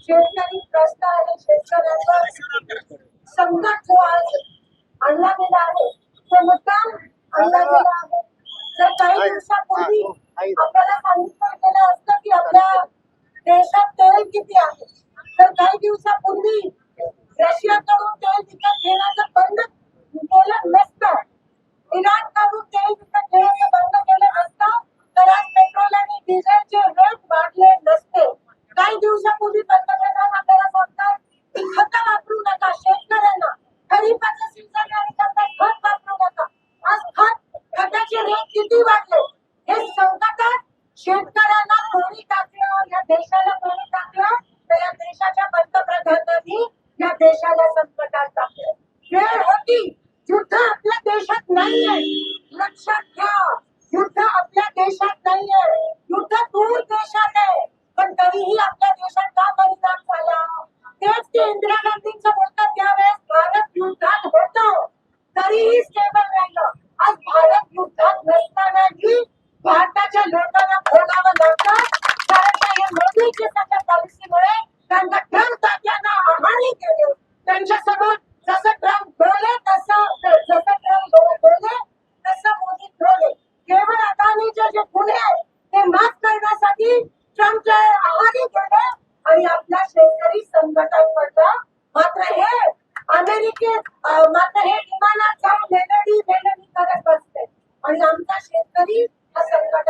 शेतकरी त्रस्त आहे. शेतकऱ्यांवर संकट जो आज आणला गेला आहे तो मुद्दाम आणला गेला आहे. जर काही दिवसापूर्वी आपल्याला सांगितलं गेलं असतं की आपल्या देशात तेल किती आहे, तर काही दिवसापूर्वी रशियाकडून तेल विकत घेण्याचं बंद केलं नसतं, इराणकडून तेल विकत घेण्याचं बंद केलं असतं, तर आज पेट्रोल आणि डिझेलचे रेट वाढले नसते. काही दिवसापूर्वी पंतप्रधान आपल्याला सांगतात की खतं वापरू नका, शेतकऱ्यांना खरीपाचं सीझन आहे त्यामुळे खत वापरू नका. आज खताचे रेट किती वाढले. हे संकटात शेतकऱ्यांना कोणी टाकलं, या देशाला कोणी टाकलं, तर या देशाच्या पंतप्रधानांनी या देशाला संकटात टाकलं. वेळ होती, युद्ध आपल्या देशात नाहीये, लक्षात घ्या. युद्ध आपल्या देशात नाहीये, युद्ध दूर देशात आहे. पण तरीही आपल्या देशात का परिणाम झाला. तेच ते इंदिरा गांधींचं बोलतात त्यावेळेस भारत युद्धात होतो तरीही स्टेबल राहिलं. आज भारत युद्धात नसतानाही भारताच्या लोकांना भोगावं लागतं, कारण या मोदीच्या सगळ्या पॉलिसीमुळे त्यांना ट्रम्प तात्यांना आव्हाने केले. त्यांच्यासमोर जसं ट्रम्प बोलले तसं मोदी बोलले. केवळ अदानीचे जे गुन्हे आहेत ते माफ करण्यासाठी ट्रम्पच्या आव्हाने केले आणि आपला शेतकरी संकटात पडला. मात्र हे अमेरिकेत हे विमानात जाऊन वेगळी करत बसते आणि आमचा शेतकरी हा संकटात